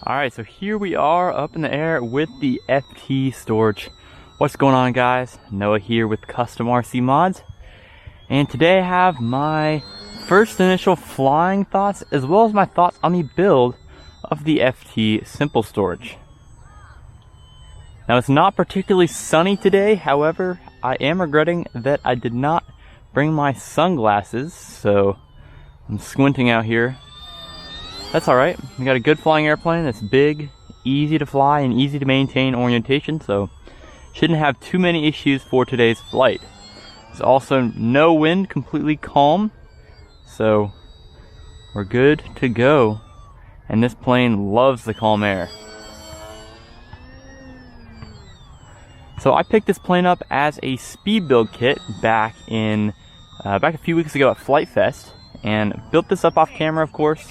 Alright, so here we are up in the air with the FT Storch. What's going on, guys? Noah here with CustomRCMods. And today I have my first initial flying thoughts as well as my thoughts on the build of the FT Simple Storch. Now, it's not particularly sunny today, however, I am regretting that I did not bring my sunglasses, so I'm squinting out here. That's alright. We got a good flying airplane that's big, easy to fly, and easy to maintain orientation, so shouldn't have too many issues for today's flight. There's also no wind, completely calm, so we're good to go. And this plane loves the calm air. So I picked this plane up as a speed build kit back a few weeks ago at Flight Fest, and built this up off camera, of course.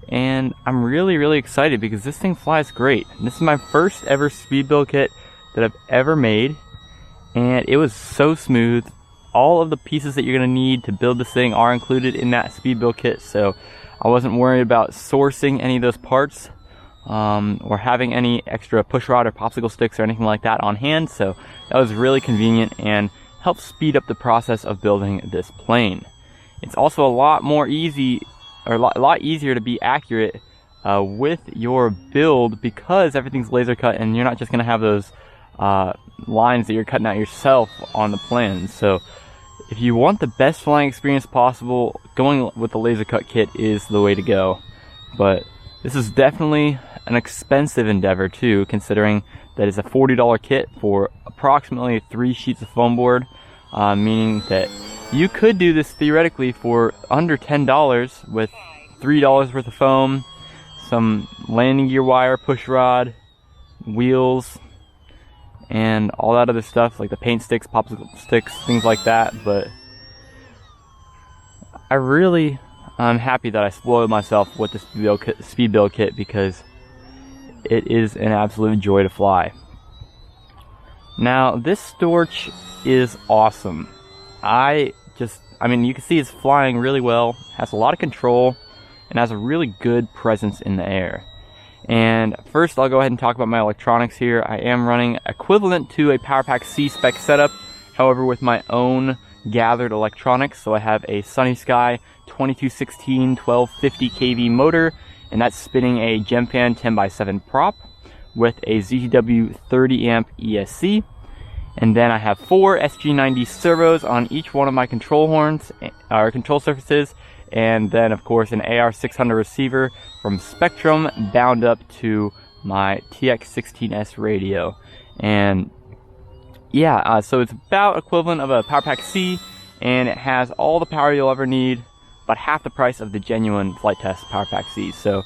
And I'm really excited because this thing flies great. This is my first ever speed build kit that I've ever made, and it was so smooth. All of the pieces that you're going to need to build this thing are included in that speed build kit, so I wasn't worried about sourcing any of those parts or having any extra push rod or popsicle sticks or anything like that on hand, so that was really convenient and helped speed up the process of building this plane. It's also a lot easier to be accurate with your build because everything's laser cut and you're not just going to have those lines that you're cutting out yourself on the plan. So if you want the best flying experience possible, going with the laser cut kit is the way to go. But this is definitely an expensive endeavor too, considering that it's a $40 kit for approximately 3 sheets of foam board, meaning that you could do this theoretically for under $10 with $3 worth of foam, some landing gear wire, push rod, wheels, and all that other stuff like the paint sticks, popsicle sticks, things like that. But I'm happy that I spoiled myself with this speed build kit because it is an absolute joy to fly. Now, this Storch is awesome. I mean, you can see it's flying really well, has a lot of control, and has a really good presence in the air. And first, I'll go ahead and talk about my electronics here. I am running equivalent to a PowerPack C spec setup, however with my own gathered electronics. So I have a Sunny Sky 2216 1250 kV motor, and that's spinning a GemFan 10x7 prop with a ZTW 30 amp ESC. And then I have 4 SG90 servos on each one of my control horns, or control surfaces, and then of course an AR600 receiver from Spectrum bound up to my TX16S radio. And yeah, so it's about equivalent of a PowerPack C, and it has all the power you'll ever need, but half the price of the genuine flight test PowerPack C. So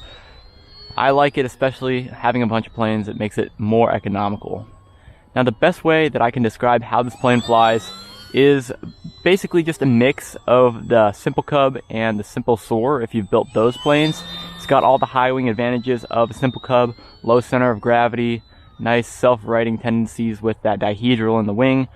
I like it, especially having a bunch of planes. It makes it more economical. Now, the best way that I can describe how this plane flies is basically just a mix of the Simple Cub and the Simple Soar. If you've built those planes, it's got all the high wing advantages of a Simple Cub, low center of gravity, nice self-righting tendencies with that dihedral in the wing,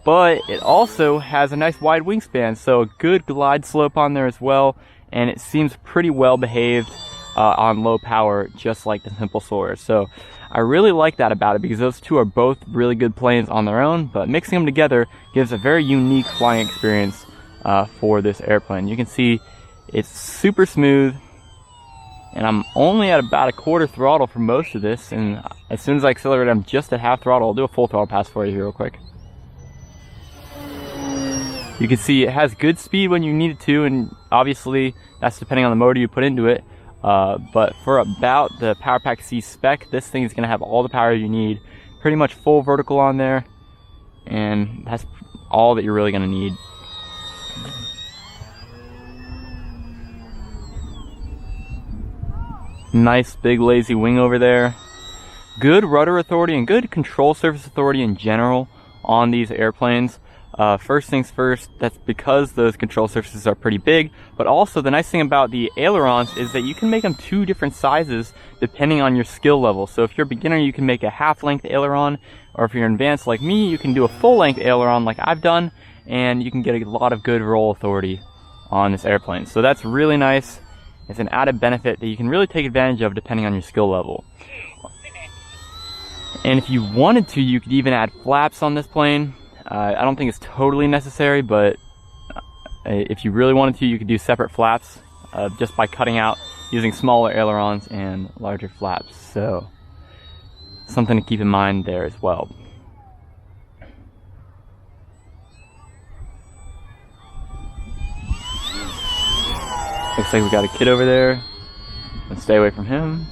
but it also has a nice wide wingspan, so a good glide slope on there as well, and it seems pretty well behaved on low power, just like the Simple Soar. So I really like that about it because those two are both really good planes on their own, but mixing them together gives a very unique flying experience for this airplane. You can see it's super smooth, and I'm only at about a quarter throttle for most of this, and as soon as I accelerate I'm just at half throttle. I'll do a full throttle pass for you here real quick. You can see it has good speed when you need it to, and obviously that's depending on the motor you put into it. But for about the PowerPack C spec, this thing is going to have all the power you need. Pretty much full vertical on there, and that's all that you're really going to need. Nice big lazy wing over there. Good rudder authority and good control surface authority in general on these airplanes. First things first, that's because those control surfaces are pretty big, but also the nice thing about the ailerons is that you can make them 2 different sizes depending on your skill level. So if you're a beginner, you can make a half-length aileron, or if you're advanced like me, you can do a full-length aileron like I've done, and you can get a lot of good roll authority on this airplane. So that's really nice, It's an added benefit that you can really take advantage of depending on your skill level. And if you wanted to, you could even add flaps on this plane. I don't think it's totally necessary, but if you really wanted to, you could do separate flaps just by cutting out using smaller ailerons and larger flaps. So something to keep in mind there as well. Looks like we got a kid over there. Let's stay away from him.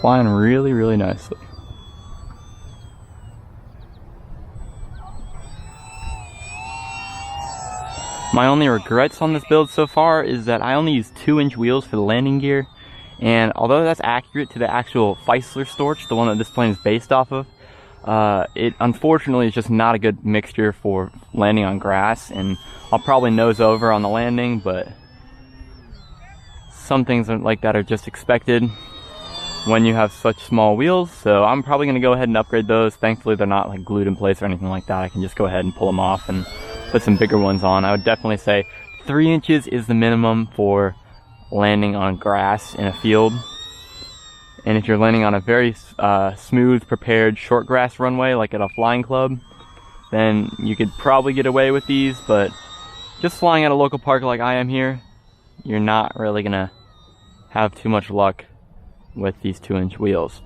Flying really, really nicely. My only regrets on this build so far is that I only used 2-inch wheels for the landing gear, and although that's accurate to the actual Feisler Storch, the one that this plane is based off of, it unfortunately is just not a good mixture for landing on grass, and I'll probably nose over on the landing, but some things like that are just expected when you have such small wheels, so I'm probably going to go ahead and upgrade those. Thankfully they're not like glued in place or anything like that. I can just go ahead and pull them off and put some bigger ones on. I would definitely say 3 inches is the minimum for landing on grass in a field. And if you're landing on a very smooth, prepared short grass runway like at a flying club, then you could probably get away with these, but just flying at a local park like I am here, you're not really gonna have too much luck with these 2-inch wheels.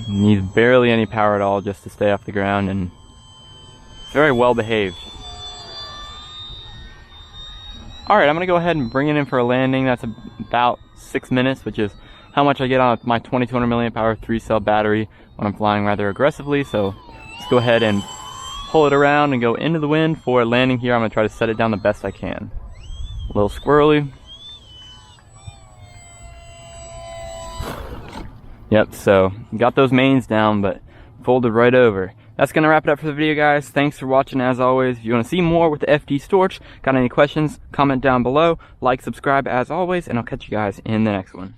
Needs barely any power at all just to stay off the ground, and it's very well behaved. Alright, I'm going to go ahead and bring it in for a landing. That's about 6 minutes, which is how much I get on my 2200 milliamp hour 3-cell battery when I'm flying rather aggressively. So let's go ahead and pull it around and go into the wind for a landing here. I'm going to try to set it down the best I can. A little squirrely. Yep, so got those mains down, but folded right over. That's going to wrap it up for the video, guys. Thanks for watching as always. If you want to see more with the FD Storch, got any questions, comment down below. Like, subscribe as always, and I'll catch you guys in the next one.